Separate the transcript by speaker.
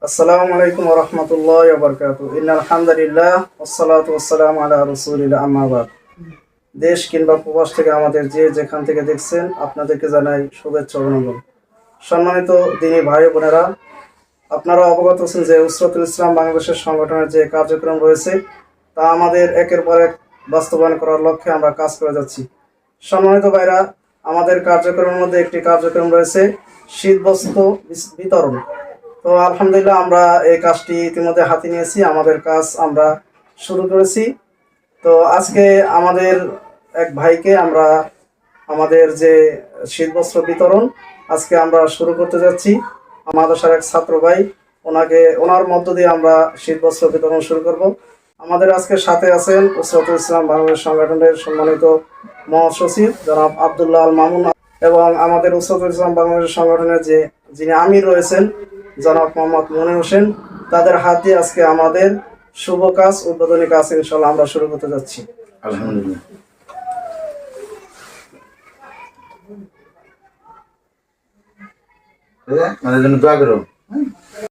Speaker 1: আসসালামু আলাইকুম ওয়া রাহমাতুল্লাহি ওয়া বারাকাতুহু। ইন্নাল হামদালিল্লাহ ওয়াসসালাতু ওয়াসসালামু আলা রাসূলিল্লাহ, আম্মা বাদ। দেশ কিংবা প্রবাস থেকে আমাদের যে যেখান থেকে দেখছেন আপনাদেরকে জানাই শুভেচ্ছা অভিনন্দন। সম্মানিত দিনী ভাই বোনেরা, আপনারা অবগত আছেন যে উসরাতুল ইসলাম বাংলাদেশের সংগঠনের যে কার্যক্রম রয়েছে তা আমাদের একের পর এক বাস্তবায়ন করার লক্ষ্যে আমরা কাজ করে যাচ্ছি। সম্মানিত ভাইরা, আমাদের কার্যক্রমের মধ্যে একটি কার্যক্রম রয়েছে শীতবস্ত্র বিতরণ। তো আলহামদুলিল্লাহ আমরা এই কাজটি ইতিমধ্যে হাতে নিয়েছি, আমাদের কাজ আমরা শুরু করেছি। তো আজকে আমাদের এক ভাইকে আমরা আমাদের যে শীতবস্ত্র বিতরণ আজকে আমরা শুরু করতে যাচ্ছি। আমাদের এক ছাত্র ভাই, ওনার মধ্য দিয়ে আমরা শীতবস্ত্র বিতরণ শুরু করব। আমাদের আজকে সাথে আছেন উসরাতুল ইসলাম বাংলাদেশ সংগঠনের সম্মানিত মহাসচিব জনাব আব্দুল্লাহ আল মামুন এবং আমাদের উসরাতুল ইসলাম বাংলাদেশ সংগঠনের যিনি আমির রয়েছেন জনাব মোহাম্মদ মনির হোসেন। তাদের হাত দিয়ে আজকে আমাদের শুভ কাজ, উদ্বোধনী কাজ ইনশাআল্লাহ আমরা শুরু করতে যাচ্ছি।
Speaker 2: আলহামদুলিল্লাহ। আমাদের জন্য দোয়া করো।